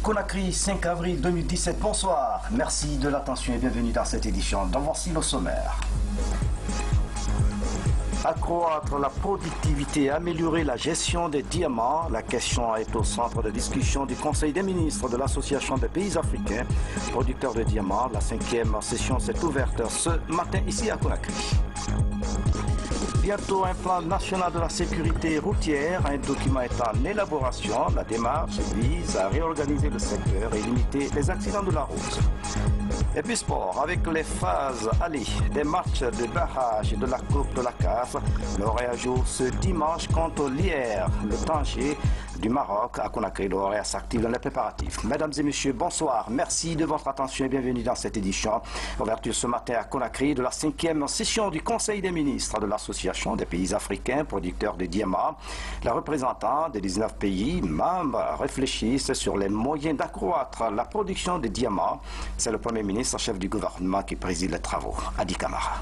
Conakry, 5 avril 2017, bonsoir. Merci de l'attention et bienvenue dans cette édition. Dans voici le sommaire. Accroître la productivité et améliorer la gestion des diamants, la question est au centre de discussion du Conseil des ministres de l'Association des pays africains, producteurs de diamants. La 5e session s'est ouverte ce matin ici à Conakry. Bientôt un plan national de la sécurité routière, un document est en élaboration. La démarche vise à réorganiser le secteur et limiter les accidents de la route. Et puis sport, avec les phases allées des matchs de barrage de la Coupe de la CAF, l'Oréa joue ce dimanche contre l'IR, le Tanger du Maroc à Conakry. L'Oréa s'active dans les préparatifs. Mesdames et messieurs, bonsoir. Merci de votre attention et bienvenue dans cette édition. Ouverture ce matin à Conakry de la 5e session du Conseil des ministres de l'Association des pays africains producteurs de diamants. Les représentants des 19 pays membres réfléchissent sur les moyens d'accroître la production de diamants. C'est le Premier ministre, chef du gouvernement, qui préside les travaux. Adi Kamara.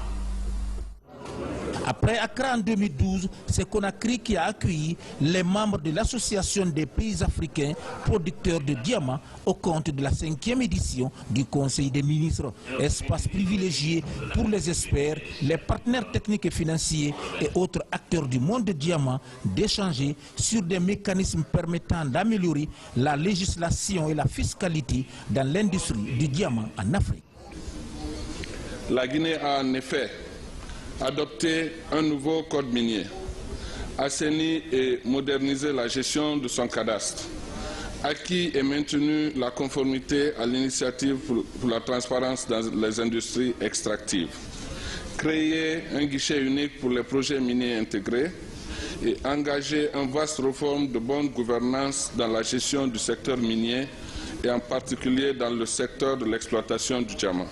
Après Accra en 2012, c'est Conakry qui a accueilli les membres de l'Association des pays africains producteurs de diamants au compte de la 5e édition du Conseil des ministres. Espace privilégié pour les experts, les partenaires techniques et financiers et autres acteurs du monde de diamants d'échanger sur des mécanismes permettant d'améliorer la législation et la fiscalité dans l'industrie du diamant en Afrique. La Guinée a en effet adopter un nouveau code minier, assainir et moderniser la gestion de son cadastre, acquis et maintenu la conformité à l'initiative pour la transparence dans les industries extractives, créer un guichet unique pour les projets miniers intégrés et engager une vaste réforme de bonne gouvernance dans la gestion du secteur minier et en particulier dans le secteur de l'exploitation du diamant.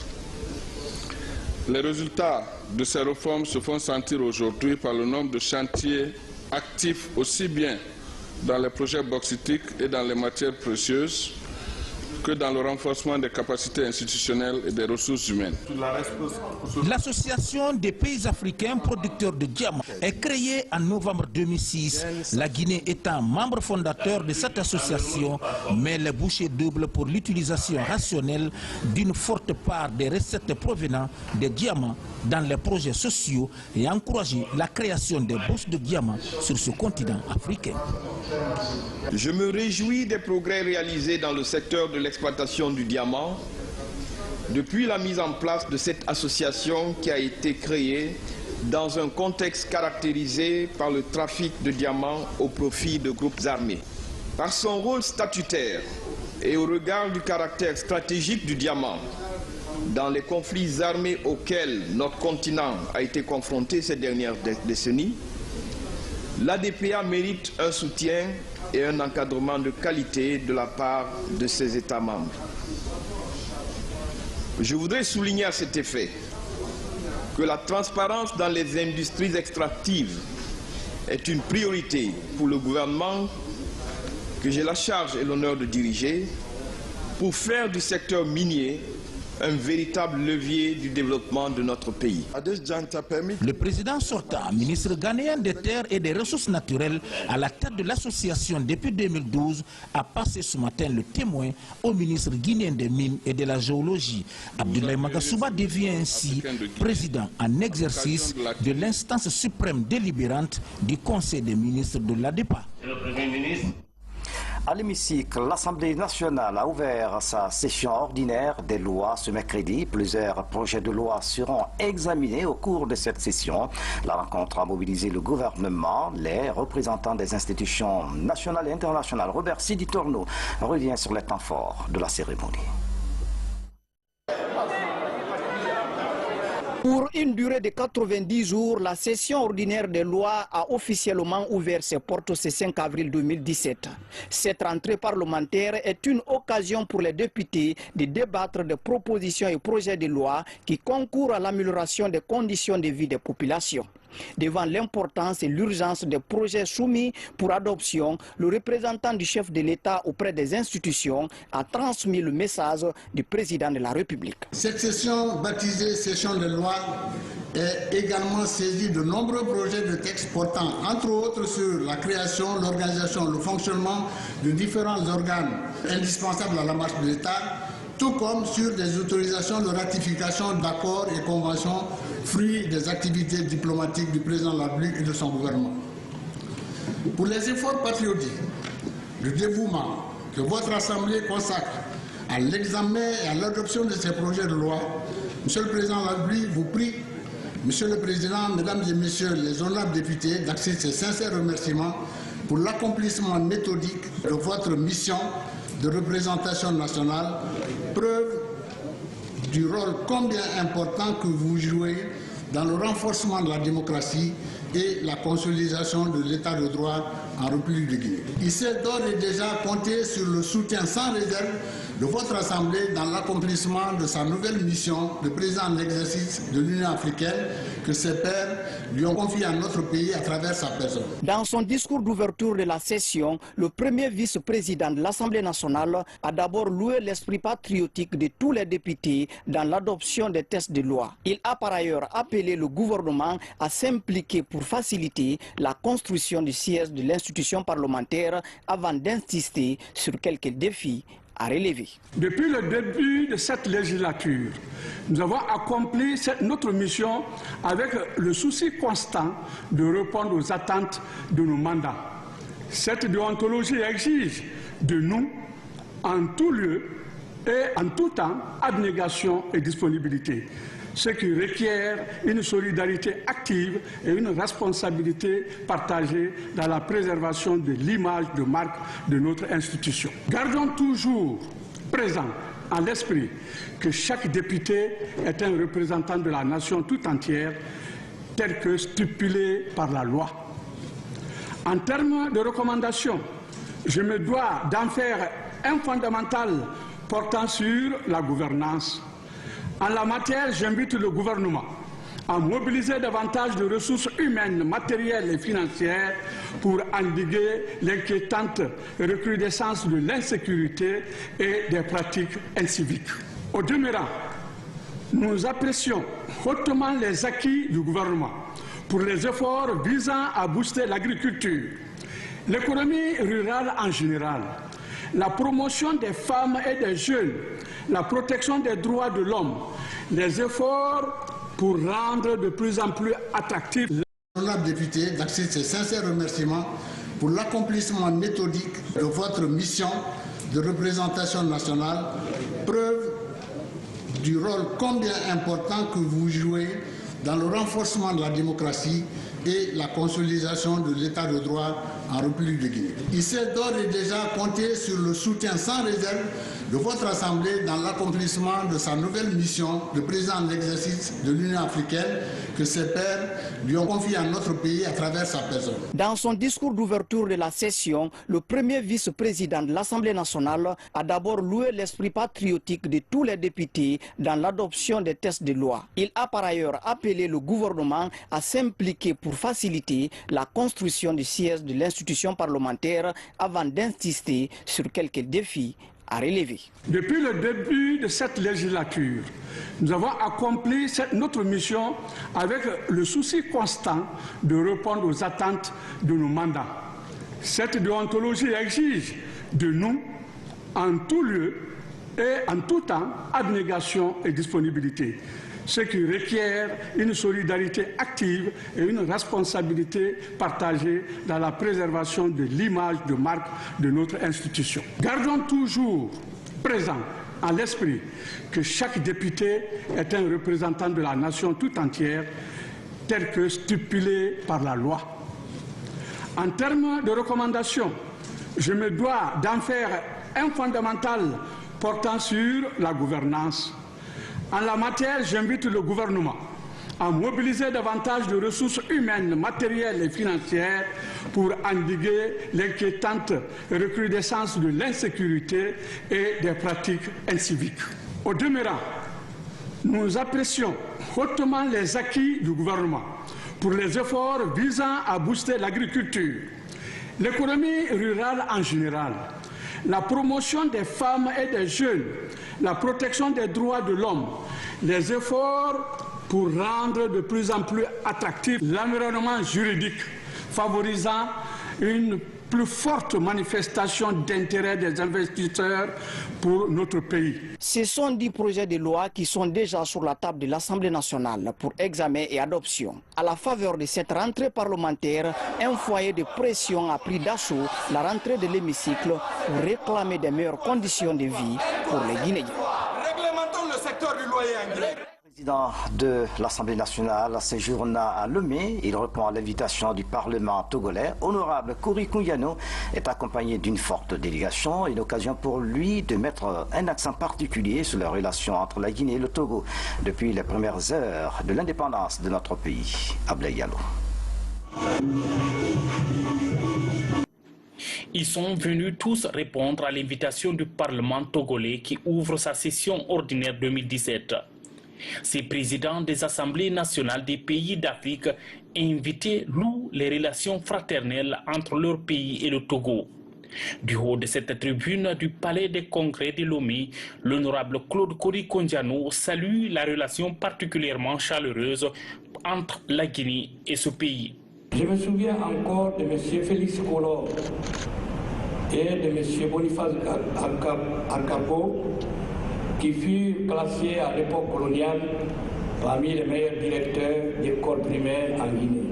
Les résultats de ces réformes se font sentir aujourd'hui par le nombre de chantiers actifs aussi bien dans les projets bauxitiques et dans les matières précieuses que dans le renforcement des capacités institutionnelles et des ressources humaines. L'Association des pays africains producteurs de diamants est créée en novembre 2006. La Guinée étant membre fondateur de cette association, mais les bouchées doubles pour l'utilisation rationnelle d'une forte part des recettes provenant des diamants dans les projets sociaux et encourager la création des bourses de diamants sur ce continent africain. Je me réjouis des progrès réalisés dans le secteur de l'exploitation du diamant depuis la mise en place de cette association qui a été créée dans un contexte caractérisé par le trafic de diamants au profit de groupes armés. Par son rôle statutaire et au regard du caractère stratégique du diamant dans les conflits armés auxquels notre continent a été confronté ces dernières décennies, l'ADPA mérite un soutien et un encadrement de qualité de la part de ses États membres. Je voudrais souligner à cet effet que la transparence dans les industries extractives est une priorité pour le gouvernement que j'ai la charge et l'honneur de diriger pour faire du secteur minier un véritable levier du développement de notre pays. Le président sortant, ministre ghanéen des Terres et des Ressources naturelles, à la tête de l'association depuis 2012, a passé ce matin le témoin au ministre guinéen des Mines et de la Géologie. Abdoulaye Magasouba devient ainsi président en exercice de l'instance suprême délibérante du Conseil des ministres de l'ADPA. À l'hémicycle, l'Assemblée nationale a ouvert sa session ordinaire des lois ce mercredi. Plusieurs projets de loi seront examinés au cours de cette session. La rencontre a mobilisé le gouvernement, les représentants des institutions nationales et internationales. Robert Sidi Torno revient sur les temps forts de la cérémonie. Pour une durée de 90 jours, la session ordinaire des lois a officiellement ouvert ses portes ce 5 avril 2017. Cette rentrée parlementaire est une occasion pour les députés de débattre de propositions et projets de loi qui concourent à l'amélioration des conditions de vie des populations. Devant l'importance et l'urgence des projets soumis pour adoption, le représentant du chef de l'État auprès des institutions a transmis le message du président de la République. Cette session, baptisée session de loi, est également saisi de nombreux projets de textes portant, entre autres, sur la création, l'organisation, le fonctionnement de différents organes indispensables à la marche de l'État, tout comme sur des autorisations de ratification d'accords et conventions fruits des activités diplomatiques du président de la République et de son gouvernement. Pour les efforts patriotiques, le dévouement que votre Assemblée consacre à l'examen et à l'adoption de ces projets de loi, Monsieur le Président de la République vous prie, Monsieur le Président, Mesdames et Messieurs les honorables députés, d'axer ces sincères remerciements pour l'accomplissement méthodique de votre mission de représentation nationale, preuve du rôle combien important que vous jouez dans le renforcement de la démocratie et la consolidation de l'état de droit en République de Guinée. Il sait d'ores et déjà compter sur le soutien sans réserve de votre Assemblée dans l'accomplissement de sa nouvelle mission de président en exercice de l'Union africaine que ses pairs lui ont confié à notre pays à travers sa personne. Dans son discours d'ouverture de la session, le premier vice-président de l'Assemblée nationale a d'abord loué l'esprit patriotique de tous les députés dans l'adoption des textes de loi. Il a par ailleurs appelé le gouvernement à s'impliquer pour faciliter la construction du siège de l'institution parlementaire avant d'insister sur quelques défis à relever. Depuis le début de cette législature, nous avons accompli notre mission avec le souci constant de répondre aux attentes de nos mandats. Cette déontologie exige de nous, en tout lieu et en tout temps, abnégation et disponibilité, ce qui requiert une solidarité active et une responsabilité partagée dans la préservation de l'image de marque de notre institution. Gardons toujours présent en l'esprit que chaque député est un représentant de la nation tout entière, tel que stipulé par la loi. En termes de recommandations, je me dois d'en faire un fondamental portant sur la gouvernance. En la matière, j'invite le gouvernement à mobiliser davantage de ressources humaines, matérielles et financières pour endiguer l'inquiétante recrudescence de l'insécurité et des pratiques inciviques. Au demeurant, nous apprécions hautement les acquis du gouvernement pour les efforts visant à booster l'agriculture, l'économie rurale en général, la promotion des femmes et des jeunes, la protection des droits de l'homme, les efforts pour rendre de plus en plus attractifs. Honorable député, d'axer ses sincères remerciements pour l'accomplissement méthodique de votre mission de représentation nationale, preuve du rôle combien important que vous jouez dans le renforcement de la démocratie et la consolidation de l'état de droit en République de Guinée. Il sait d'ores et déjà compter sur le soutien sans réserve de votre Assemblée dans l'accomplissement de sa nouvelle mission de président en exercice de l'Union africaine que ses pairs lui ont confié à notre pays à travers sa personne. Dans son discours d'ouverture de la session, le premier vice-président de l'Assemblée nationale a d'abord loué l'esprit patriotique de tous les députés dans l'adoption des textes de loi. Il a par ailleurs appelé le gouvernement à s'impliquer pour faciliter la construction du siège de l'institution parlementaire avant d'insister sur quelques défis à relever. Depuis le début de cette législature, nous avons accompli notre mission avec le souci constant de répondre aux attentes de nos mandats. Cette déontologie exige de nous, en tout lieu et en tout temps, abnégation et disponibilité, ce qui requiert une solidarité active et une responsabilité partagée dans la préservation de l'image de marque de notre institution. Gardons toujours présent en l'esprit que chaque député est un représentant de la nation tout entière, tel que stipulé par la loi. En termes de recommandations, je me dois d'en faire un fondamental portant sur la gouvernance. En la matière, j'invite le gouvernement à mobiliser davantage de ressources humaines, matérielles et financières pour endiguer l'inquiétante recrudescence de l'insécurité et des pratiques inciviques. Au demeurant, nous apprécions hautement les acquis du gouvernement pour les efforts visant à booster l'agriculture, l'économie rurale en général, la promotion des femmes et des jeunes, la protection des droits de l'homme, les efforts pour rendre de plus en plus attractif l'environnement juridique, favorisant une plus forte manifestation d'intérêt des investisseurs pour notre pays. Ce sont 10 projets de loi qui sont déjà sur la table de l'Assemblée nationale pour examen et adoption. À la faveur de cette rentrée parlementaire, un foyer de pression a pris d'assaut la rentrée de l'hémicycle pour réclamer des meilleures conditions de vie pour les Guinéens. Réglementons le secteur du loyer en Guinée. Le président de l'Assemblée nationale séjourne à Lomé. Il répond à l'invitation du Parlement togolais. Honorable Kouri Kouyano est accompagné d'une forte délégation, une occasion pour lui de mettre un accent particulier sur les relations entre la Guinée et le Togo depuis les premières heures de l'indépendance de notre pays. Ablaye Diallo. Ils sont venus tous répondre à l'invitation du Parlement togolais qui ouvre sa session ordinaire 2017. Ces présidents des assemblées nationales des pays d'Afrique invités louent les relations fraternelles entre leur pays et le Togo. Du haut de cette tribune du palais des congrès de Lomé, l'honorable Claude Kouri Kouyano salue la relation particulièrement chaleureuse entre la Guinée et ce pays. Je me souviens encore de M. Félix Collor et de M. Boniface Arcapo, qui fut classé à l'époque coloniale parmi les meilleurs directeurs d'écoles primaires en Guinée.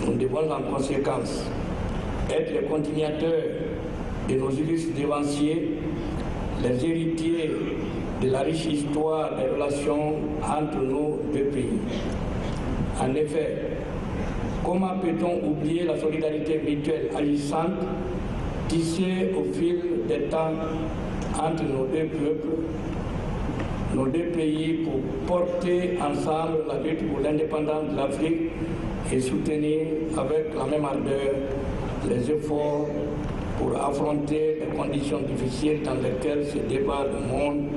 Nous devons en conséquence être les continuateurs de nos illustres devanciers, les héritiers de la riche histoire des relations entre nos deux pays. En effet, comment peut-on oublier la solidarité mutuelle agissante tissée au fil des temps entre nos deux peuples, nos deux pays, pour porter ensemble la lutte pour l'indépendance de l'Afrique et soutenir avec la même ardeur les efforts pour affronter les conditions difficiles dans lesquelles se débat le monde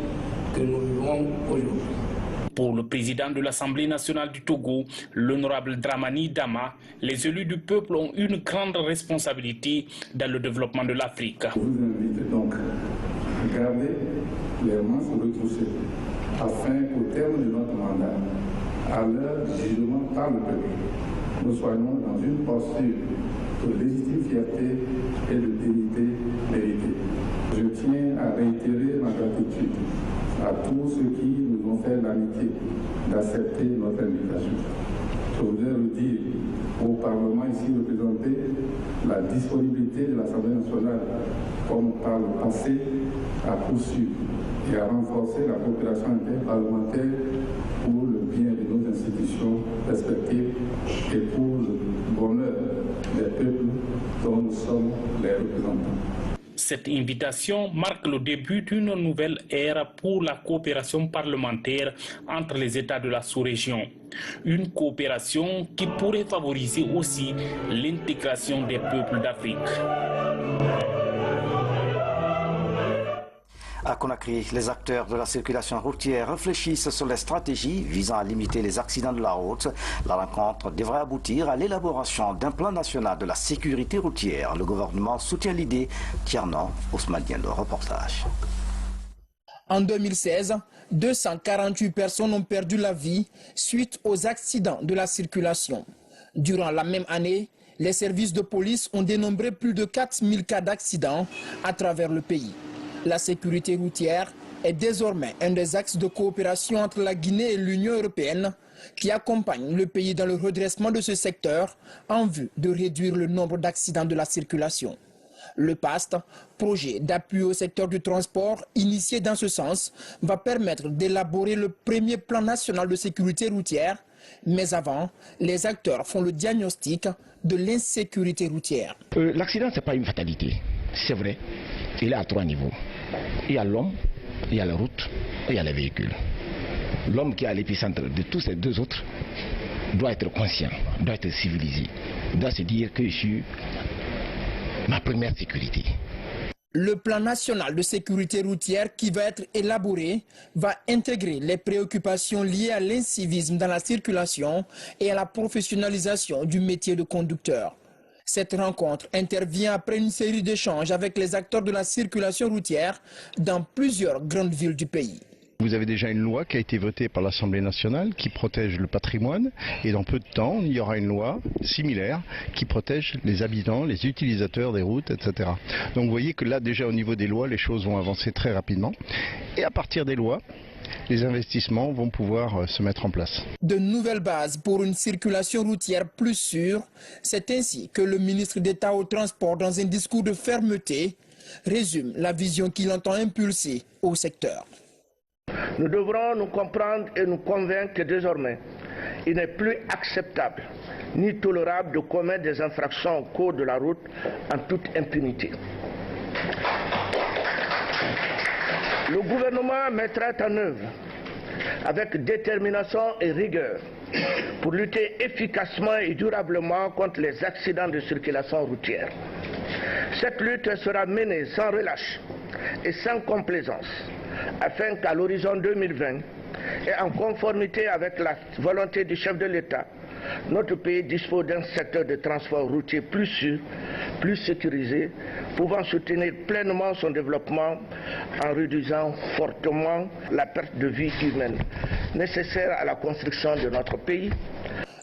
que nous vivons aujourd'hui. Pour le président de l'Assemblée nationale du Togo, l'honorable Dramani Dama, les élus du peuple ont une grande responsabilité dans le développement de l'Afrique. Je vous invite donc à garder les mains retroussées afin qu'au terme de notre mandat, à l'heure du jugement par le peuple, nous soyons dans une posture de légitime fierté et de dignité méritée. Je tiens à réitérer ma gratitude à tous ceux qui nous ont fait l'amitié d'accepter notre invitation. Je voudrais redire au Parlement ici représenté la disponibilité de l'Assemblée nationale, comme par le passé, à poursuivre et à renforcer la coopération interparlementaire pour le bien de nos institutions respectives et pour le bonheur des peuples dont nous sommes les représentants. Cette invitation marque le début d'une nouvelle ère pour la coopération parlementaire entre les États de la sous-région. Une coopération qui pourrait favoriser aussi l'intégration des peuples d'Afrique. À Conakry, les acteurs de la circulation routière réfléchissent sur les stratégies visant à limiter les accidents de la route. La rencontre devrait aboutir à l'élaboration d'un plan national de la sécurité routière. Le gouvernement soutient l'idée. Tiernan Ousmane Diallo, reportage. En 2016, 248 personnes ont perdu la vie suite aux accidents de la circulation. Durant la même année, les services de police ont dénombré plus de 4000 cas d'accidents à travers le pays. La sécurité routière est désormais un des axes de coopération entre la Guinée et l'Union européenne qui accompagne le pays dans le redressement de ce secteur en vue de réduire le nombre d'accidents de la circulation. Le PAST, projet d'appui au secteur du transport initié dans ce sens, va permettre d'élaborer le premier plan national de sécurité routière. Mais avant, les acteurs font le diagnostic de l'insécurité routière. L'accident, ce n'est pas une fatalité, c'est vrai. Il est à 3 niveaux. Il y a l'homme, il y a la route et il y a les véhicules. L'homme qui est à l'épicentre de tous ces deux autres doit être conscient, doit être civilisé, doit se dire que je suis ma première sécurité. Le plan national de sécurité routière qui va être élaboré va intégrer les préoccupations liées à l'incivisme dans la circulation et à la professionnalisation du métier de conducteur. Cette rencontre intervient après une série d'échanges avec les acteurs de la circulation routière dans plusieurs grandes villes du pays. Vous avez déjà une loi qui a été votée par l'Assemblée nationale qui protège le patrimoine et dans peu de temps, il y aura une loi similaire qui protège les habitants, les utilisateurs des routes, etc. Donc vous voyez que là déjà au niveau des lois, les choses vont avancer très rapidement et à partir des lois, les investissements vont pouvoir se mettre en place. De nouvelles bases pour une circulation routière plus sûre, c'est ainsi que le ministre d'État au transport, dans un discours de fermeté, résume la vision qu'il entend impulser au secteur. Nous devrons nous comprendre et nous convaincre que désormais, il n'est plus acceptable ni tolérable de commettre des infractions au code de la route en toute impunité. Le gouvernement mettra en œuvre avec détermination et rigueur pour lutter efficacement et durablement contre les accidents de circulation routière. Cette lutte sera menée sans relâche et sans complaisance afin qu'à l'horizon 2020 et en conformité avec la volonté du chef de l'État, notre pays dispose d'un secteur de transport routier plus sûr, plus sécurisé, pouvant soutenir pleinement son développement en réduisant fortement la perte de vie humaine nécessaire à la construction de notre pays.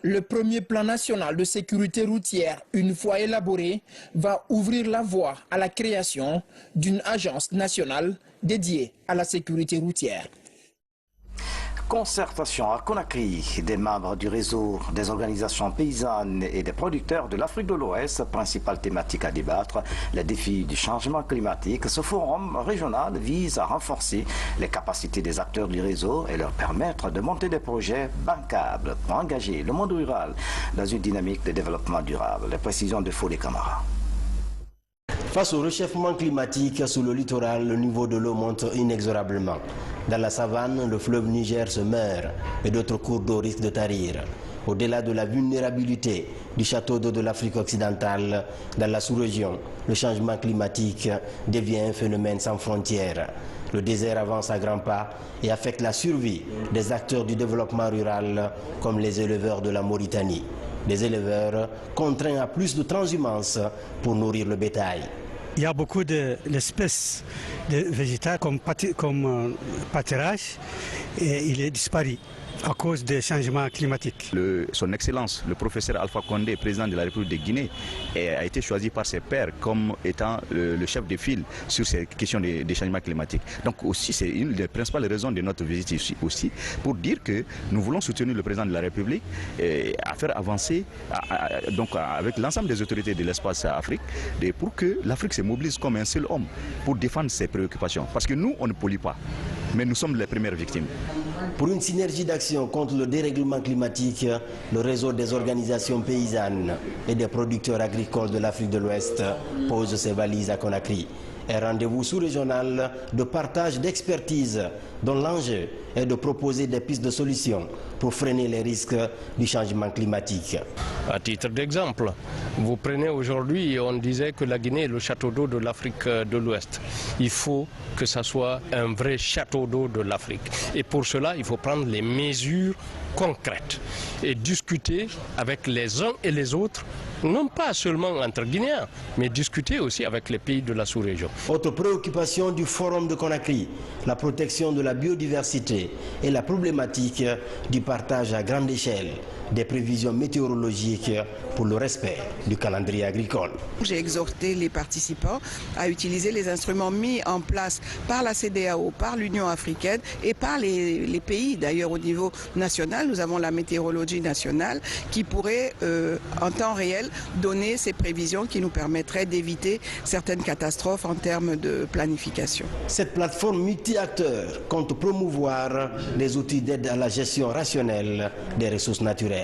Le premier plan national de sécurité routière, une fois élaboré, va ouvrir la voie à la création d'une agence nationale dédiée à la sécurité routière. Concertation à Conakry des membres du réseau des organisations paysannes et des producteurs de l'Afrique de l'Ouest, principale thématique à débattre, les défis du changement climatique. Ce forum régional vise à renforcer les capacités des acteurs du réseau et leur permettre de monter des projets bancables pour engager le monde rural dans une dynamique de développement durable. Les précisions de Fodé Camara. Face au réchauffement climatique sur le littoral, le niveau de l'eau monte inexorablement. Dans la savane, le fleuve Niger se meurt et d'autres cours d'eau risquent de tarir. Au-delà de la vulnérabilité du château d'eau de l'Afrique occidentale, dans la sous-région, le changement climatique devient un phénomène sans frontières. Le désert avance à grands pas et affecte la survie des acteurs du développement rural comme les éleveurs de la Mauritanie. Des éleveurs contraints à plus de transhumance pour nourrir le bétail. Il y a beaucoup d'espèces de végétales comme pâturage et il est disparu à cause des changements climatiques. Son Excellence, le professeur Alpha Condé, président de la République de Guinée, a été choisi par ses pairs comme étant le chef de file sur ces questions des changements climatiques. Donc aussi, c'est une des principales raisons de notre visite ici aussi, pour dire que nous voulons soutenir le président de la République à faire avancer donc avec l'ensemble des autorités de l'espace Afrique, pour que l'Afrique se mobilise comme un seul homme pour défendre ses préoccupations. Parce que nous, on ne pollue pas, mais nous sommes les premières victimes. Pour une synergie d'action contre le dérèglement climatique, le réseau des organisations paysannes et des producteurs agricoles de l'Afrique de l'Ouest pose ses valises à Conakry. Un rendez-vous sous-régional de partage d'expertise dont l'enjeu est de proposer des pistes de solutions pour freiner les risques du changement climatique. À titre d'exemple, vous prenez aujourd'hui, on disait que la Guinée est le château d'eau de l'Afrique de l'Ouest. Il faut que ça soit un vrai château d'eau de l'Afrique. Et pour cela, il faut prendre les mesures concrètes et discuter avec les uns et les autres, non pas seulement entre Guinéens, mais discuter aussi avec les pays de la sous-région. Autre préoccupation du Forum de Conakry, la protection de la biodiversité et la problématique du partage à grande échelle des prévisions météorologiques pour le respect du calendrier agricole. J'ai exhorté les participants à utiliser les instruments mis en place par la CEDEAO, par l'Union africaine et par les pays. D'ailleurs, au niveau national, nous avons la météorologie nationale qui pourrait, en temps réel, donner ces prévisions qui nous permettraient d'éviter certaines catastrophes en termes de planification. Cette plateforme multi-acteurs compte promouvoir les outils d'aide à la gestion rationnelle des ressources naturelles.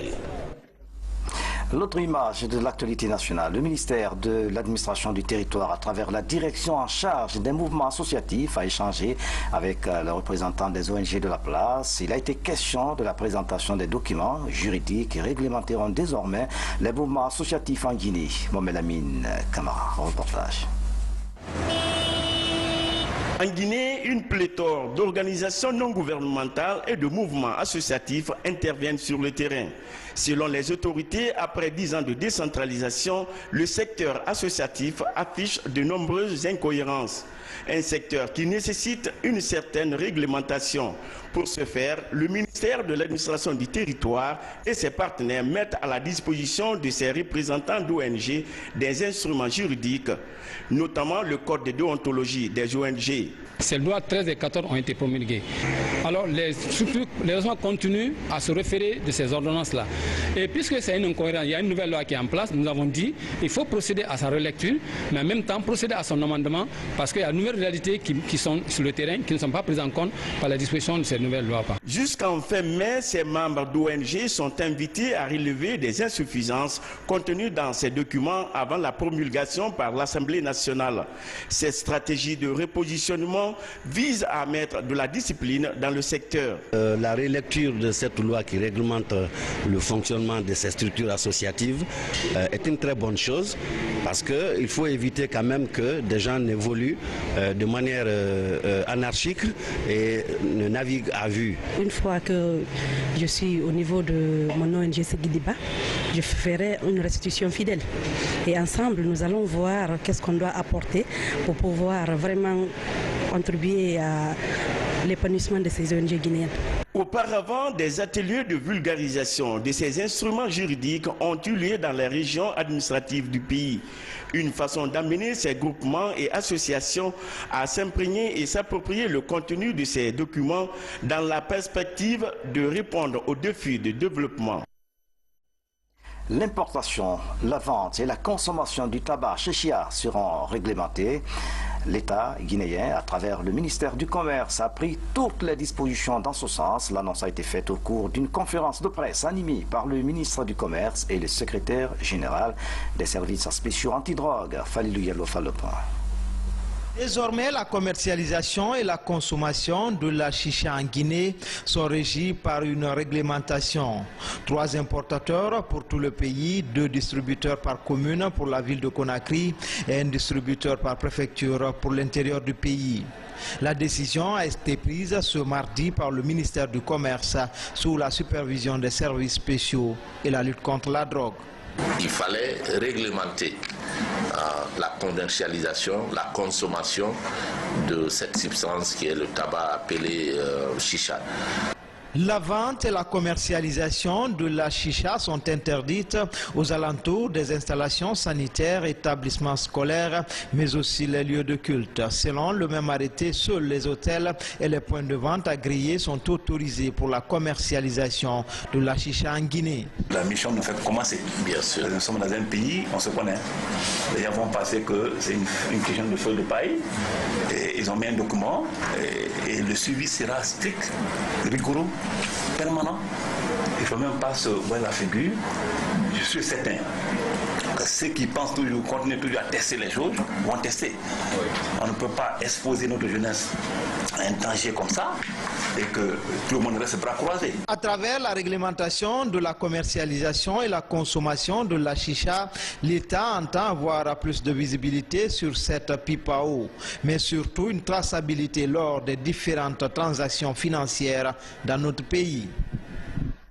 L'autre image de l'actualité nationale, le ministère de l'administration du territoire à travers la direction en charge des mouvements associatifs a échangé avec les représentants des ONG de la place. Il a été question de la présentation des documents juridiques qui réglementeront désormais les mouvements associatifs en Guinée. Mohamed Amine Camara, reportage. En Guinée, une pléthore d'organisations non gouvernementales et de mouvements associatifs interviennent sur le terrain. Selon les autorités, après 10 ans de décentralisation, le secteur associatif affiche de nombreuses incohérences. un secteur qui nécessite une certaine réglementation. Pour ce faire, le ministère de l'administration du territoire et ses partenaires mettent à la disposition de ses représentants d'ONG des instruments juridiques, notamment le code de déontologie des ONG. Ces lois 13 et 14 ont été promulguées. Alors les raisons continuent à se référer de ces ordonnances-là. Et puisque c'est une incohérence, il y a une nouvelle loi qui est en place, nous avons dit qu'il faut procéder à sa relecture, mais en même temps procéder à son amendement, parce qu'il y a de nouvelles réalités qui sont sur le terrain, qui ne sont pas prises en compte par la disposition de ces nouvelles lois. Jusqu'en fin mai, ces membres d'ONG sont invités à relever des insuffisances contenues dans ces documents avant la promulgation par l'Assemblée nationale. Cette stratégie de repositionnement vise à mettre de la discipline dans le secteur. La relecture de cette loi qui réglemente le fonctionnement de ces structures associatives est une très bonne chose, parce qu'il faut éviter quand même que des gens n'évoluent de manière anarchique et ne naviguent à vue. Une fois que je suis au niveau de mon ONG Seguidiba, je ferai une restitution fidèle. Et ensemble, nous allons voir qu'est-ce qu'on doit apporter pour pouvoir vraiment contribuer à l'épanouissement de ces ONG guinéennes. Auparavant, des ateliers de vulgarisation de ces instruments juridiques ont eu lieu dans les régions administratives du pays. Une façon d'amener ces groupements et associations à s'imprégner et s'approprier le contenu de ces documents dans la perspective de répondre aux défis de développement. L'importation, la vente et la consommation du tabac chicha seront réglementées. L'État guinéen, à travers le ministère du Commerce, a pris toutes les dispositions dans ce sens. L'annonce a été faite au cours d'une conférence de presse animée par le ministre du Commerce et le secrétaire général des services spéciaux antidrogue, Falilou Diallo Falopin. Désormais, la commercialisation et la consommation de la chicha en Guinée sont régies par une réglementation. 3 importateurs pour tout le pays, 2 distributeurs par commune pour la ville de Conakry et un distributeur par préfecture pour l'intérieur du pays. La décision a été prise ce mardi par le ministère du Commerce sous la supervision des services spéciaux et la lutte contre la drogue. Il fallait réglementer la commercialisation, la consommation de cette substance qui est le tabac appelé chicha. La vente et la commercialisation de la chicha sont interdites aux alentours des installations sanitaires, établissements scolaires, mais aussi les lieux de culte. Selon le même arrêté, seuls les hôtels et les points de vente agréés sont autorisés pour la commercialisation de la chicha en Guinée. La mission ne fait que commencer. Bien sûr. Nous sommes dans un pays, on se connaît. Les gens vont penser que c'est une question de feuille de paille. Et ils ont mis un document et le suivi sera strict, rigoureux, permanent. Il ne faut même pas se voir la figure. Je suis certain que ceux qui pensent toujours, continuent toujours à tester les choses, vont tester. On ne peut pas exposer notre jeunesse à un danger comme ça et que tout le monde reste bras croisés. À travers la réglementation de la commercialisation et la consommation de la chicha, l'État entend avoir plus de visibilité sur cette pipe à eau, mais surtout une traçabilité lors des différentes transactions financières dans notre pays.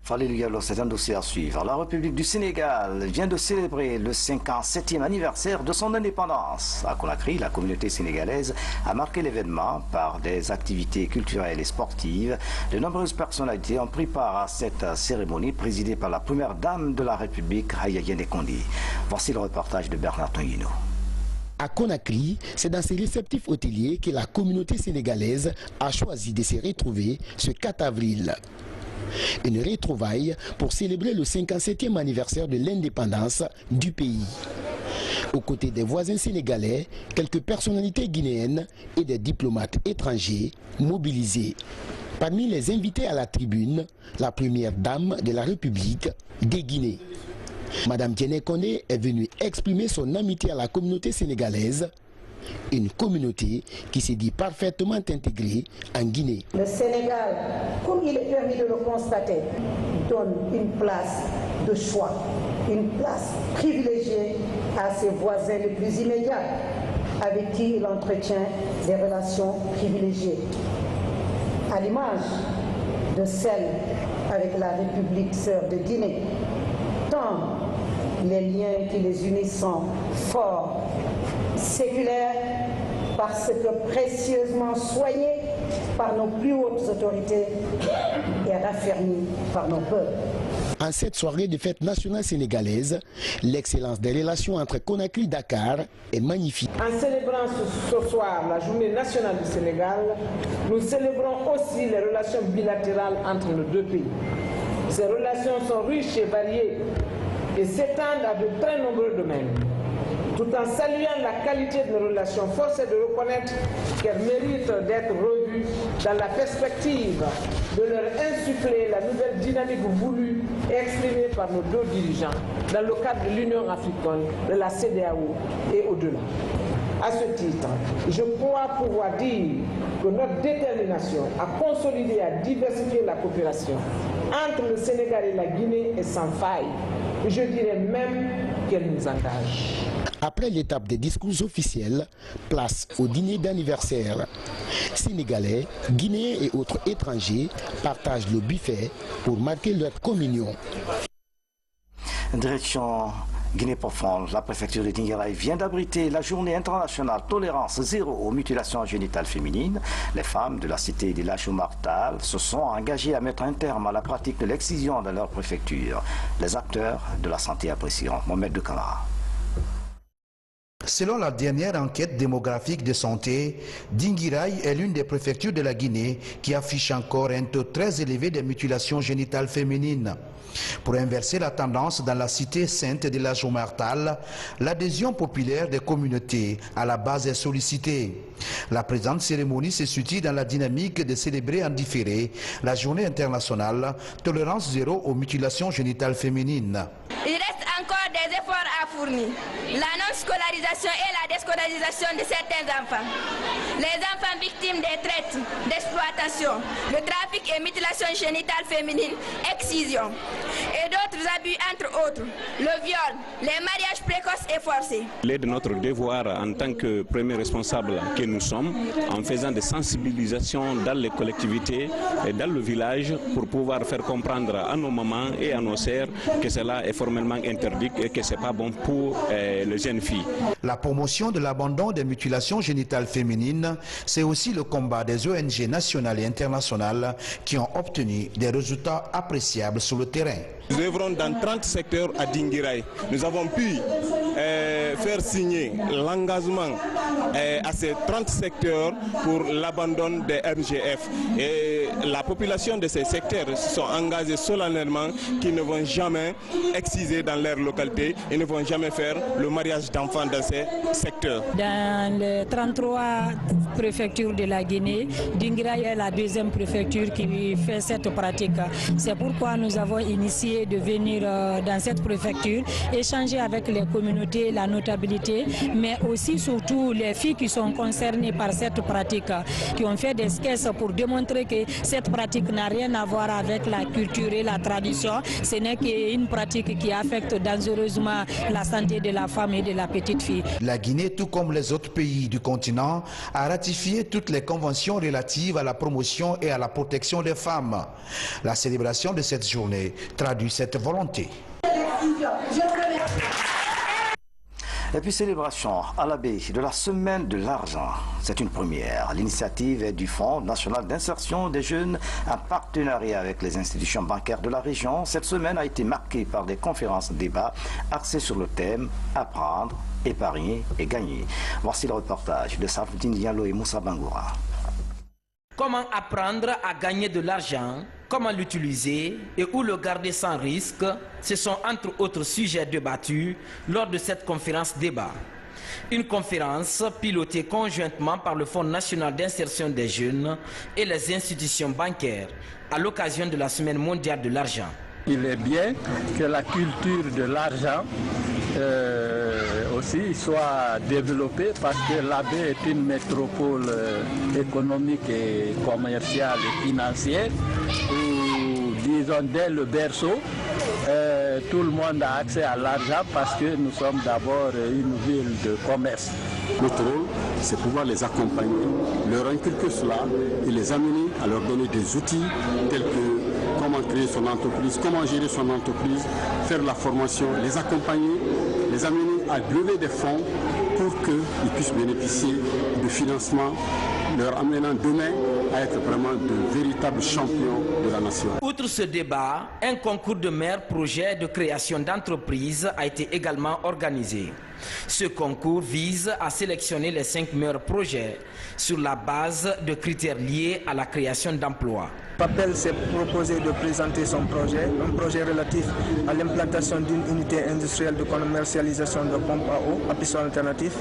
Falilou Diallo, c'est un dossier à suivre. La République du Sénégal vient de célébrer le 57e anniversaire de son indépendance. À Conakry, la communauté sénégalaise a marqué l'événement par des activités culturelles et sportives. De nombreuses personnalités ont pris part à cette cérémonie présidée par la première dame de la République, Aya Yandé Kondé. Voici le reportage de Bernard Tonguino. À Conakry, c'est dans ces réceptifs hôteliers que la communauté sénégalaise a choisi de se retrouver ce 4 avril. Une retrouvaille pour célébrer le 57e anniversaire de l'indépendance du pays. Aux côtés des voisins sénégalais, quelques personnalités guinéennes et des diplomates étrangers mobilisés. Parmi les invités à la tribune, la première dame de la République des Guinées. Madame Diéné Kondé est venue exprimer son amitié à la communauté sénégalaise, une communauté qui s'est dit parfaitement intégrée en Guinée. Le Sénégal, comme il est permis de le constater, donne une place de choix, une place privilégiée à ses voisins les plus immédiats, avec qui il entretient des relations privilégiées. À l'image de celle avec la République sœur de Guinée, tant les liens qui les unissent sont forts, séculaires, parce que précieusement soigné par nos plus hautes autorités et raffermi par nos peuples. En cette soirée de fête nationale sénégalaise, l'excellence des relations entre Conakry et Dakar est magnifique. En célébrant ce soir la journée nationale du Sénégal, nous célébrons aussi les relations bilatérales entre nos deux pays. Ces relations sont riches et variées et s'étendent à de très nombreux domaines. Tout en saluant la qualité de nos relations, force est de reconnaître qu'elles méritent d'être revues dans la perspective de leur insuffler la nouvelle dynamique voulue et exprimée par nos deux dirigeants dans le cadre de l'Union africaine, de la CEDEAO et au-delà. À ce titre, je crois pouvoir dire que notre détermination à consolider et à diversifier la coopération entre le Sénégal et la Guinée est sans faille. Je dirais même qu'elle nous engage. Après l'étape des discours officiels, place au dîner d'anniversaire. Sénégalais, Guinéens et autres étrangers partagent le buffet pour marquer leur communion. Direction Guinée profonde, la préfecture de Dinguiraye vient d'abriter la journée internationale tolérance zéro aux mutilations génitales féminines. Les femmes de la cité de Lachoumartal se sont engagées à mettre un terme à la pratique de l'excision dans leur préfecture. Les acteurs de la santé apprécieront. Mohamed de Camara. Selon la dernière enquête démographique de santé, Dinguiraye est l'une des préfectures de la Guinée qui affiche encore un taux très élevé de mutilations génitales féminines. Pour inverser la tendance dans la cité sainte de la Jomartal, l'adhésion populaire des communautés à la base est sollicitée. La présente cérémonie se situe dans la dynamique de célébrer en différé la journée internationale tolérance zéro aux mutilations génitales féminines. Il reste encore des efforts à fournir. La non-scolarisation et la déscolarisation de certains enfants. Les enfants victimes des traites, d'exploitation, le trafic et mutilation génitale féminine, excision et d'autres abus entre autres, le viol, les mariages précoces et forcés. Il est de notre devoir en tant que premier responsable que nous sommes, en faisant des sensibilisations dans les collectivités et dans le village pour pouvoir faire comprendre à nos mamans et à nos sœurs que cela est formellement interdit et que ce n'est pas bon pour les jeunes filles. La promotion de l'abandon des mutilations génitales féminines, c'est aussi le combat des ONG nationales et internationales qui ont obtenu des résultats appréciables sur le terrain. Nous œuvrons dans 30 secteurs à Dinguiraye. Nous avons pu faire signer l'engagement à ces 30 secteurs pour l'abandon des MGF. Et la population de ces secteurs se sont engagés solennellement qu'ils ne vont jamais exciser dans leur localité et ne vont jamais faire le mariage d'enfants dans ces secteurs. Dans les 33 préfectures de la Guinée, Dinguiraye est la deuxième préfecture qui fait cette pratique. C'est pourquoi nous avons initié de venir dans cette préfecture, échanger avec les communautés, la notabilité, mais aussi surtout les filles qui sont concernées par cette pratique, qui ont fait des sketchs pour démontrer que cette pratique n'a rien à voir avec la culture et la tradition. Ce n'est qu'une pratique qui affecte dangereusement la santé de la femme et de la petite fille. La Guinée, tout comme les autres pays du continent, a ratifié toutes les conventions relatives à la promotion et à la protection des femmes. La célébration de cette journée traduit cette volonté. Et puis célébration à la baie de la semaine de l'argent. C'est une première. L'initiative est du Fonds national d'insertion des jeunes en partenariat avec les institutions bancaires de la région. Cette semaine a été marquée par des conférences-débats axées sur le thème « Apprendre, épargner et gagner ». Voici le reportage de Safdine Diallo et Moussa Bangoura. Comment apprendre à gagner de l'argent, comment l'utiliser et où le garder sans risque, ce sont entre autres sujets débattus lors de cette conférence débat. Une conférence pilotée conjointement par le Fonds national d'insertion des jeunes et les institutions bancaires à l'occasion de la Semaine mondiale de l'argent. Il est bien que la culture de l'argent aussi soit développée parce que la baie est une métropole économique et commerciale et financière où, disons, dès le berceau, tout le monde a accès à l'argent parce que nous sommes d'abord une ville de commerce. Notre rôle, c'est pouvoir les accompagner, leur inculquer cela et les amener à leur donner des outils tels que comment créer son entreprise, comment gérer son entreprise, faire la formation, les accompagner, les amener à lever des fonds pour qu'ils puissent bénéficier de financement, leur amenant demain à être vraiment de véritables champions de la nation. Outre ce débat, un concours de meilleurs projets de création d'entreprises a été également organisé. Ce concours vise à sélectionner les 5 meilleurs projets sur la base de critères liés à la création d'emplois. PAPEL s'est proposé de présenter son projet, un projet relatif à l'implantation d'une unité industrielle de commercialisation de pompes à eau à piston alternatif,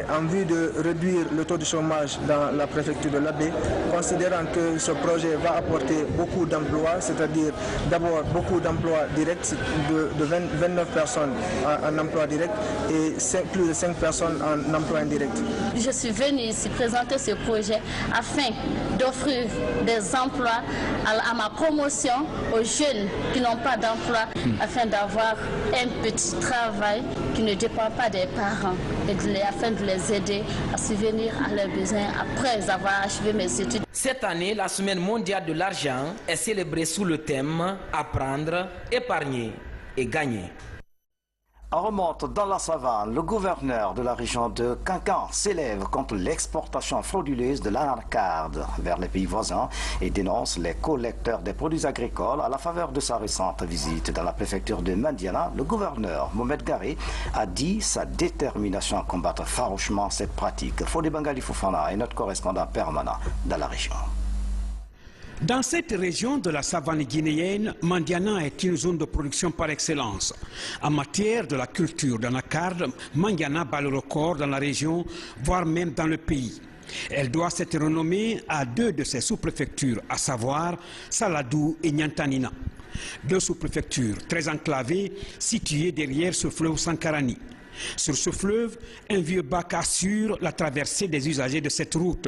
en vue de réduire le taux de chômage dans la préfecture de l'Abbé, considérant que ce projet va apporter beaucoup d'emplois, c'est-à-dire d'abord beaucoup d'emplois directs, de 29 personnes en emploi direct et plus de 5 personnes en emploi indirect. Je suis venue ici présenter ce projet afin d'offrir des emplois à ma promotion aux jeunes qui n'ont pas d'emploi, afin d'avoir un petit travail qui ne dépend pas des parents, afin de les aider à subvenir à leurs besoins après avoir achevé mes études. Cette année, la Semaine mondiale de l'argent est célébrée sous le thème « Apprendre, épargner et gagner ». On remonte dans la savane. Le gouverneur de la région de Kankan s'élève contre l'exportation frauduleuse de l'anacarde vers les pays voisins et dénonce les collecteurs des produits agricoles. À la faveur de sa récente visite dans la préfecture de Mandiana, le gouverneur Mohamed Garé a dit sa détermination à combattre farouchement cette pratique. Fodé Bangali Fofana est notre correspondant permanent dans la région. Dans cette région de la savane guinéenne, Mandiana est une zone de production par excellence. En matière de la culture d'anacarde, Mandiana bat le record dans la région, voire même dans le pays. Elle doit cette renommée à 2 de ses sous-préfectures, à savoir Saladou et Nyantanina. 2 sous-préfectures très enclavées, situées derrière ce fleuve Sankarani. Sur ce fleuve, un vieux bac assure la traversée des usagers de cette route,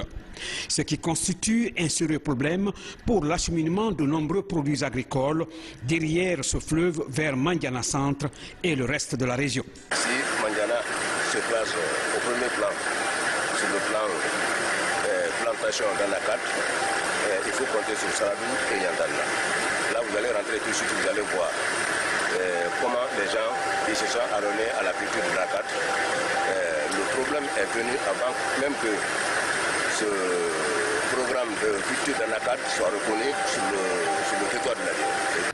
ce qui constitue un sérieux problème pour l'acheminement de nombreux produits agricoles derrière ce fleuve vers Mandiana Centre et le reste de la région. Ici, Mandiana se place au premier plan, sur le plan plantation d'anacarde. Il faut compter sur Saladou et Nyantanina. Là, vous allez rentrer tout de suite, vous allez voir comment les gens ils se sont adonnés à la culture de l'anacarde. Le problème est venu avant même que ce programme de culture d'anacarde soit reconnu sur le territoire de la ville.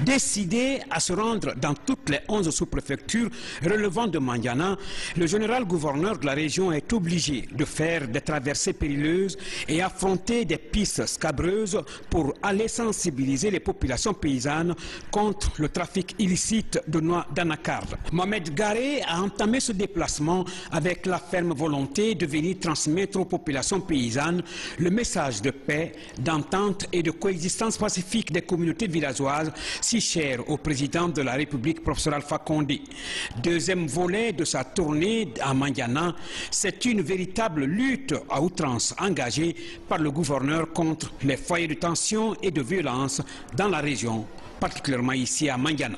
Décidé à se rendre dans toutes les 11 sous-préfectures relevant de Mandiana, le général-gouverneur de la région est obligé de faire des traversées périlleuses et affronter des pistes scabreuses pour aller sensibiliser les populations paysannes contre le trafic illicite de noix d'anacarde. Mohamed Garé a entamé ce déplacement avec la ferme volonté de venir transmettre aux populations paysannes le message de paix, d'entente et de coexistence pacifique des communautés villageoises si cher au président de la République, professeur Alpha Condé. Deuxième volet de sa tournée à Mandiana, c'est une véritable lutte à outrance engagée par le gouverneur contre les foyers de tension et de violence dans la région, particulièrement ici à Mandiana.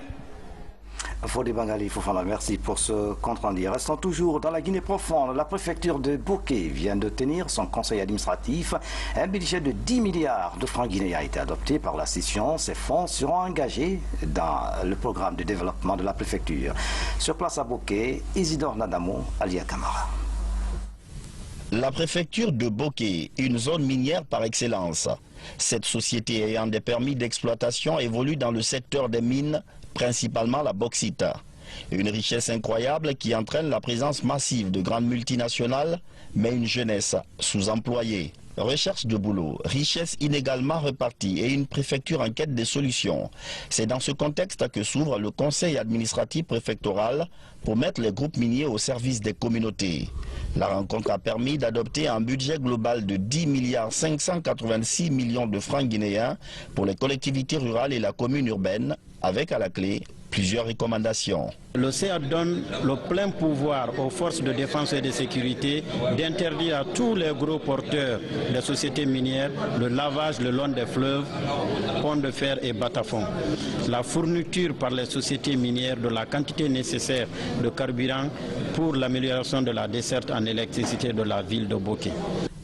Fodé Bangali Fofana, merci pour ce compte rendu. Restons toujours dans la Guinée profonde. La préfecture de Boké vient de tenir son conseil administratif. Un budget de 10 milliards de francs guinéens a été adopté par la session. Ces fonds seront engagés dans le programme de développement de la préfecture. Sur place à Boké, Isidore Nadamo, Alia Kamara. La préfecture de Boké, une zone minière par excellence. Cette société ayant des permis d'exploitation évolue dans le secteur des mines, principalement la bauxite. Une richesse incroyable qui entraîne la présence massive de grandes multinationales, mais une jeunesse sous-employée. Recherche de boulot, richesse inégalement repartie et une préfecture en quête des solutions. C'est dans ce contexte que s'ouvre le conseil administratif préfectoral pour mettre les groupes miniers au service des communautés. La rencontre a permis d'adopter un budget global de 10,586 milliards de francs guinéens pour les collectivités rurales et la commune urbaine, avec à la clé plusieurs recommandations. L'OCEA donne le plein pouvoir aux forces de défense et de sécurité d'interdire à tous les gros porteurs des sociétés minières le lavage le long des fleuves, ponts de fer et bateaux. La fourniture par les sociétés minières de la quantité nécessaire de carburant pour l'amélioration de la desserte en électricité de la ville de Boké.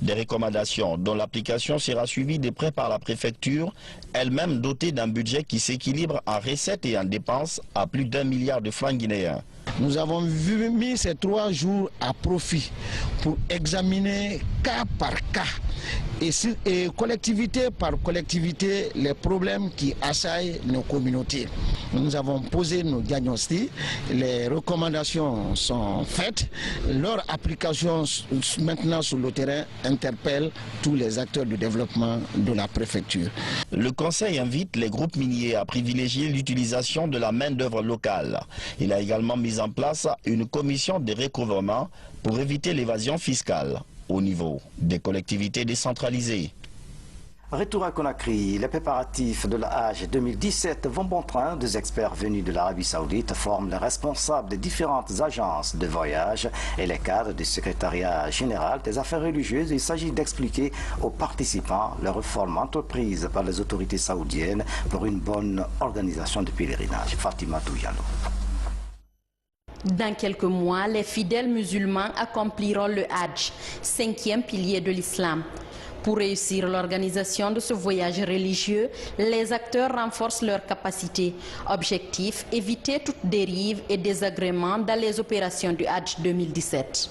Des recommandations dont l'application sera suivie de près par la préfecture, elle-même dotée d'un budget qui s'équilibre en recettes et en dépenses à plus d'1 milliard de francs guinéens. Nous avons mis ces 3 jours à profit pour examiner cas par cas et collectivité par collectivité les problèmes qui assaillent nos communautés. Nous avons posé nos diagnostics, les recommandations sont faites, leur application maintenant sur le terrain interpelle tous les acteurs du développement de la préfecture. Le Conseil invite les groupes miniers à privilégier l'utilisation de la main-d'œuvre locale. Il a également mis en place une commission de recouvrement pour éviter l'évasion fiscale au niveau des collectivités décentralisées. Retour à Conakry, les préparatifs de la Hajj 2017 vont bon train. 2 experts venus de l'Arabie Saoudite forment les responsables des différentes agences de voyage et les cadres du secrétariat général des affaires religieuses. Il s'agit d'expliquer aux participants les réformes entreprises par les autorités saoudiennes pour une bonne organisation de pèlerinage. Fatima Touyalo. Dans quelques mois, les fidèles musulmans accompliront le Hajj, 5e pilier de l'islam. Pour réussir l'organisation de ce voyage religieux, les acteurs renforcent leurs capacités. Objectif, éviter toute dérive et désagrément dans les opérations du Hajj 2017.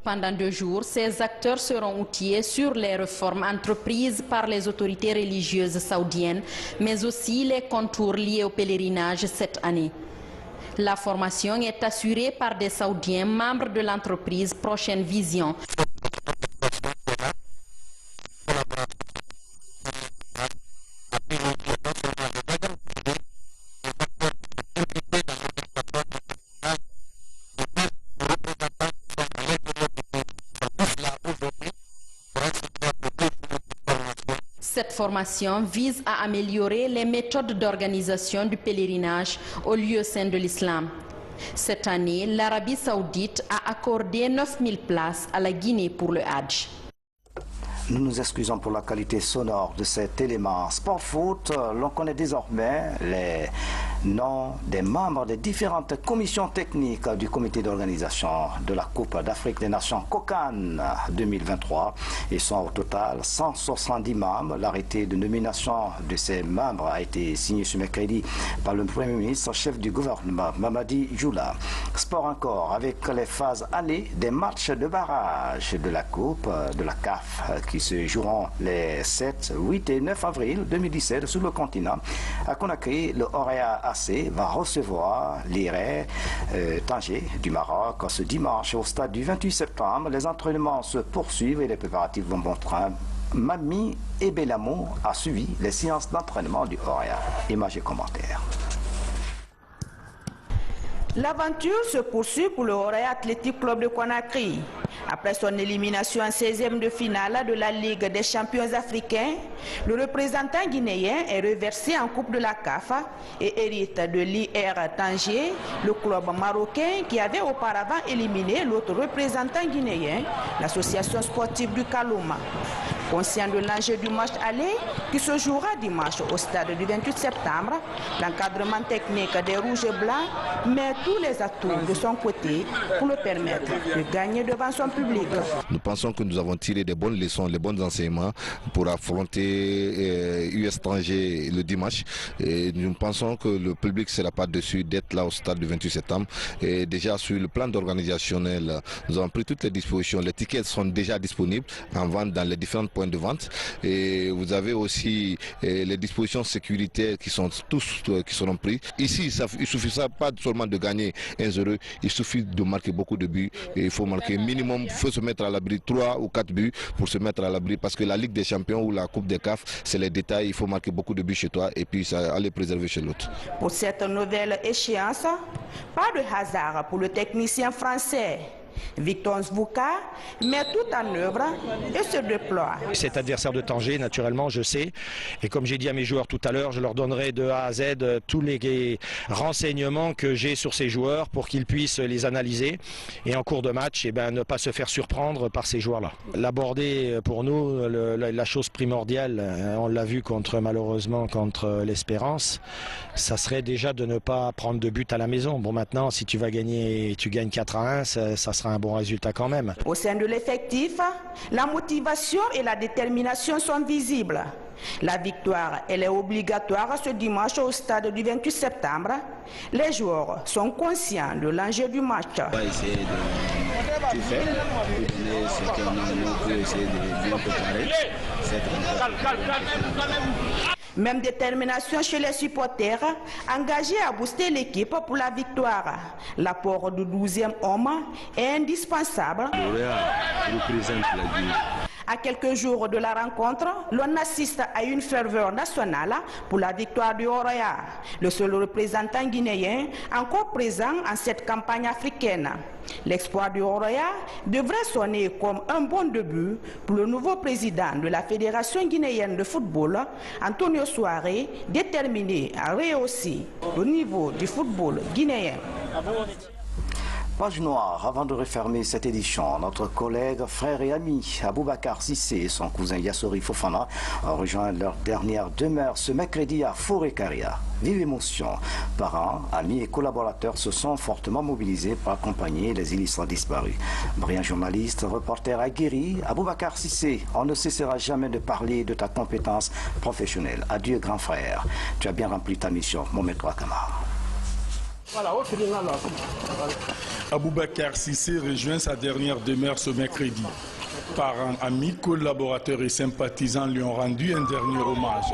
Pendant 2 jours, ces acteurs seront outillés sur les réformes entreprises par les autorités religieuses saoudiennes, mais aussi les contours liés au pèlerinage cette année. La formation est assurée par des Saoudiens membres de l'entreprise Prochaine Vision. Cette formation vise à améliorer les méthodes d'organisation du pèlerinage au lieu saint de l'islam. Cette année, l'Arabie Saoudite a accordé 9000 places à la Guinée pour le Hajj. Nous nous excusons pour la qualité sonore de cet élément sport foot. L'on connaît désormais les noms des membres des différentes commissions techniques du comité d'organisation de la Coupe d'Afrique des Nations COCAN 2023. Ils sont au total 170 membres. L'arrêté de nomination de ces membres a été signé ce mercredi par le Premier ministre, chef du gouvernement, Mamadi Joula. Sport encore, avec les phases allées des matchs de barrage de la Coupe de la CAF qui se joueront les 7, 8 et 9 avril 2017 sur le continent. À Conakry, le Orea AC va recevoir l'IRE Tanger du Maroc ce dimanche au stade du 28 septembre. Les entraînements se poursuivent et les préparatifs vont bon train. Mami et Belamo a suivi les séances d'entraînement du Orea. Images et commentaires. L'aventure se poursuit pour le Orea Athletic Club de Conakry. Après son élimination en 16e de finale de la Ligue des champions africains, le représentant guinéen est reversé en Coupe de la CAF et hérite de l'IR Tanger, le club marocain qui avait auparavant éliminé l'autre représentant guinéen, l'association sportive du Kalouma. Conscient de l'enjeu du match aller qui se jouera dimanche au stade du 28 septembre, l'encadrement technique des Rouges et Blancs met tous les atouts de son côté pour le permettre de gagner devant son public. Nous pensons que nous avons tiré des bonnes leçons, les bons enseignements pour affronter US Tanger le dimanche. Et nous pensons que le public ne sera pas dessus d'être là au stade du 28 septembre. Et déjà sur le plan organisationnel, nous avons pris toutes les dispositions. Les tickets sont déjà disponibles en vente dans les différents points de vente. Et vous avez aussi les dispositions sécuritaires qui sont tous qui seront prises. Ici, il ne suffit pas seulement de gagner 1-0, il suffit de marquer beaucoup de buts. Et il faut marquer minimum, il faut se mettre à l'abri 3 ou 4 buts pour se mettre à l'abri parce que la Ligue des Champions ou la Coupe des CAF, c'est les détails. Il faut marquer beaucoup de buts chez toi et puis ça aller préserver chez l'autre. Pour cette nouvelle échéance, pas de hasard pour le technicien français. Victor Nzvouka met tout en œuvre et se déploie. Cet adversaire de Tanger, naturellement, je sais. Et comme j'ai dit à mes joueurs tout à l'heure, je leur donnerai de A à Z tous les renseignements que j'ai sur ces joueurs pour qu'ils puissent les analyser. Et en cours de match, ne pas se faire surprendre par ces joueurs-là. L'aborder, pour nous, la chose primordiale, on l'a vu malheureusement contre l'Espérance, ça serait déjà de ne pas prendre de but à la maison. Bon, maintenant, si tu vas gagner, tu gagnes 4-1, ça sera un bon résultat quand même. Au sein de l'effectif, la motivation et la détermination sont visibles. La victoire, elle est obligatoire ce dimanche au stade du 28 septembre. Les joueurs sont conscients de l'enjeu du match. On va essayer de tout faire pour donner ce qu'on a pour essayer de bien préparer cette rencontre. Même détermination chez les supporters, engagés à booster l'équipe pour la victoire. L'apport du 12e homme est indispensable. Représente la Guinée. À quelques jours de la rencontre, l'on assiste à une ferveur nationale pour la victoire du Oroya, le seul représentant guinéen encore présent en cette campagne africaine. L'exploit du Oroya devrait sonner comme un bon début pour le nouveau président de la Fédération guinéenne de football, Antonio Souaré, déterminé à rehausser le niveau du football guinéen. Page noire, avant de refermer cette édition, notre collègue, frère et ami Aboubakar Cissé et son cousin Yassori Fofana ont rejoint leur dernière demeure ce mercredi à Forêt-Caria. Vive émotion. Parents, amis et collaborateurs se sont fortement mobilisés pour accompagner les illustres disparus. Brillant journaliste, reporter aguerri, Aboubakar Cissé, on ne cessera jamais de parler de ta compétence professionnelle. Adieu grand frère, tu as bien rempli ta mission, Mohamed Ouakama. Aboubakar Cissé rejoint sa dernière demeure ce mercredi. Parents, amis, collaborateurs et sympathisants lui ont rendu un dernier hommage.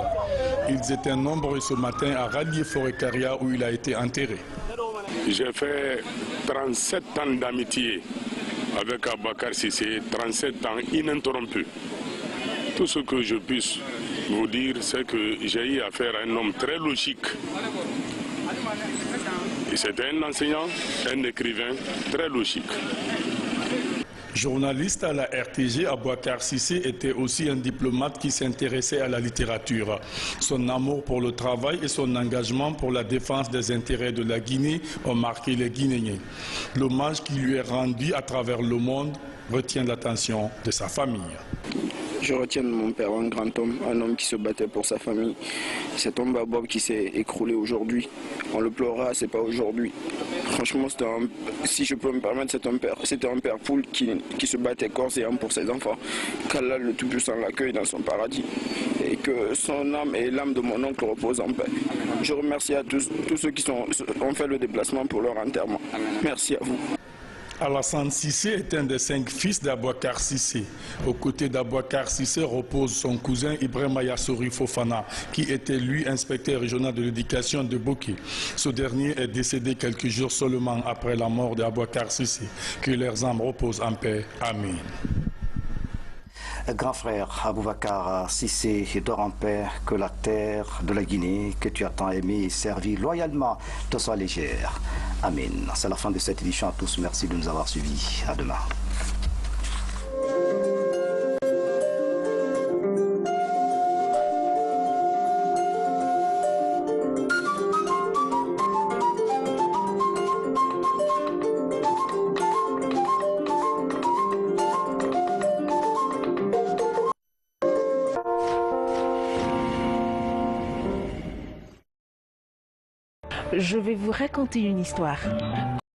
Ils étaient nombreux ce matin à rallier Forêt-Caria où il a été enterré. J'ai fait 37 ans d'amitié avec Aboubakar Cissé, 37 ans ininterrompus. Tout ce que je puisse vous dire, c'est que j'ai eu affaire à un homme très logique. C'était un enseignant, un écrivain très logique. Journaliste à la RTG, Aboubakar Cissé était aussi un diplomate qui s'intéressait à la littérature. Son amour pour le travail et son engagement pour la défense des intérêts de la Guinée ont marqué les Guinéens. L'hommage qui lui est rendu à travers le monde retient l'attention de sa famille. Je retiens de mon père un grand homme, un homme qui se battait pour sa famille. Cet homme Babob qui s'est écroulé aujourd'hui, on le pleurera, c'est pas aujourd'hui. Franchement, si je peux me permettre, c'était un père poule qui se battait corps et âme pour ses enfants. Qu'Allah le Tout-Puissant l'accueille dans son paradis et que son âme et l'âme de mon oncle reposent en paix. Je remercie à tous ceux qui ont fait le déplacement pour leur enterrement. Merci à vous. Alassane Cissé est un des 5 fils d'Abouakar Cissé. Aux côtés d'Abouakar Cissé repose son cousin Ibrahima Yassori Fofana, qui était lui inspecteur régional de l'éducation de Boké. Ce dernier est décédé quelques jours seulement après la mort d'Abouakar Cissé. Que leurs âmes reposent en paix. Amen. Grand frère Aboubakar Cissé, dort en paix, que la terre de la Guinée que tu as tant aimé et servi loyalement te soit légère. Amen. C'est la fin de cette édition à tous. Merci de nous avoir suivis. À demain. Je vais vous raconter une histoire.